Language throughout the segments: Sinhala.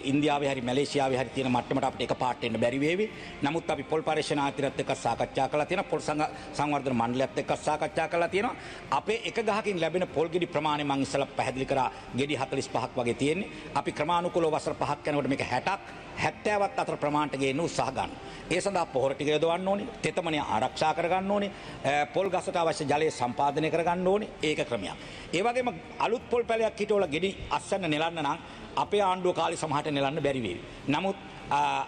ඉන්දියාවේ හරි මැලේසියාවේ හරි තියෙන මට්ටමට අපිට එකපාරට එන්න බැරි වේවි. නමුත් අපි පොල් පරිශ්‍රණ ආයතනයත් එක්ක සාකච්ඡා කළා තියෙනවා. පොල් සංවර්ධන මණ්ඩලයත් එක්ක සාකච්ඡා කළා තියෙනවා. අපේ එක ගහකින් ලැබෙන පොල් ගෙඩි ප්‍රමාණය මම ඉස්සෙල්ලා පැහැදිලි කරා ගෙඩි 45ක් වගේ තියෙන්නේ. අපි ක්‍රමානුකූලව වසර 5ක් යනකොට මේක 60ක් 70ක් අතර ප්‍රමාණයට ගේන්න උත්සාහ ගන්නවා. ඒ සඳහා පොහොර ටික යොදවන්න ඕනේ. තෙතමනය ආරක්ෂා කරගන්න ඕනේ. පොල් ගසට අවශ්‍ය ජලය සම්පාදනය කරගන්න ඕනේ. ඒක ක්‍රමයක්. ඒ වගේම අලුත් පොල් පැලයක් හිටවල ගෙඩි අස්සන්න නෙලන්න නම් අපේ ආණ්ඩුව කාලේ සමහරට නෙලන්න බැරි වේවි. නමුත්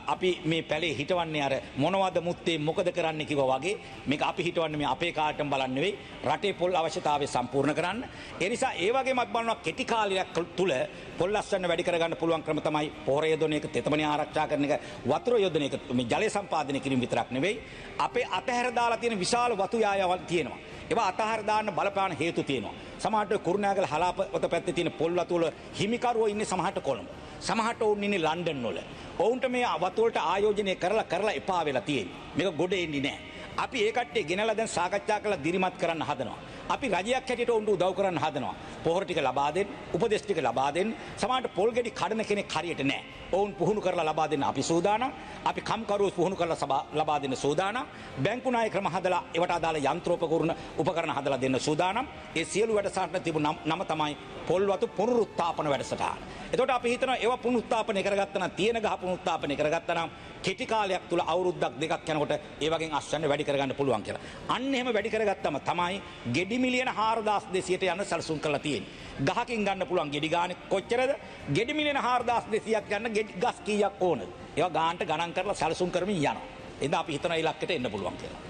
අපි මේ පැලේ හිටවන්නේ අර මොනවද මුත්තේ මොකද කරන්න කිව්වා වගේ මේක අපි හිටවන්නේ මේ අපේ කාටම බලන්න නෙවෙයි රටේ පොල් අවශ්‍යතාවය සම්පූර්ණ කරන්න. ඒ නිසා ඒ වගේම අපි බලනවා කෙටි කාලයක් තුල පොල් අස්සන්න වැඩි කරගන්න පුළුවන් ක්‍රම තමයි පොහොර යොදන එක, තෙතමනය ආරක්ෂා කරන එක, වතුර යොදන එක, මේ ජලය සම්පාදනය කිරීම විතරක් නෙවෙයි අපේ අතහැර දාලා තියෙන විශාල වතු යායවල් තියෙනවා. ඒවා අතහැර දාන්න බලපාන හේතු තියෙනවා. සමහරට කුරුණෑගල හලාපත පැත්තේ තියෙන පොල් වතු වල හිමිකරුවෝ ඉන්නේ සමහරට කොළඹ. සමහරට ඔවුන් ඉන්නේ ලන්ඩන් වල. ඔවුන්ට මේ වතු වලට ආයෝජනය කරලා එපා වෙලා තියෙන්නේ. මේක ගොඩ එන්නේ නැහැ. අපි ඒ කට්ටිය ගෙනලා දැන් සාකච්ඡා කරලා දිරිමත් කරන්න හදනවා. අපි රජයක් හැටියට ඔවුන්ට උදව් කරන්න හදනවා. පොහොර ටික ලබා දෙන්න, උපදෙස් ටික ලබා දෙන්න. සමහරට පොල් ගෙඩි කඩන කෙනෙක් හරියට නැහැ. ඔවුන් පුහුණු කරලා ලබා දෙන්න අපි සූදානම්. අපි කම්කරුවෝ පුහුණු කරලා ලබා දෙන්න සූදානම්. බැංකු ණය ක්‍රම හදලා ඒවට අදාළ උපකරණ හදලා දෙන්න සූදානම්. ඒ සියලු වැඩසටහන තිබුණ නම තමයි පොල් වතු පුනරුත්ථාපන වැඩසටහන. එතකොට අපි හිතනවා ඒවා පුනරුත්ථාපනය කරගත්තා නම් තියෙන ගහ පුනරුත්ථාපනය කරගත්තා නම් කෙටි කාලයක් තුල අවුරුද්දක් දෙකක් යනකොට ඒ වගේ අස්සන්න වැඩි කරගන්න පුළුවන් කියලා. අන්න එහෙම වැඩි කරගත්තම තමයි ගෙඩි මිලියන 4200ට යන සැලසුම් කරලා තියෙන්නේ. ගහකින් ගන්න පුළුවන් ගෙඩි ගානේ කොච්චරද? ගෙඩි මිලියන 4200ක් ගන්න ගස් කීයක් ඕනද? ඒවා ගානට ගණන් කරලා සැලසුම් කරමින් යනවා. එඳ අපි හිතන ඉලක්කයට එන්න පුළුවන් කියලා.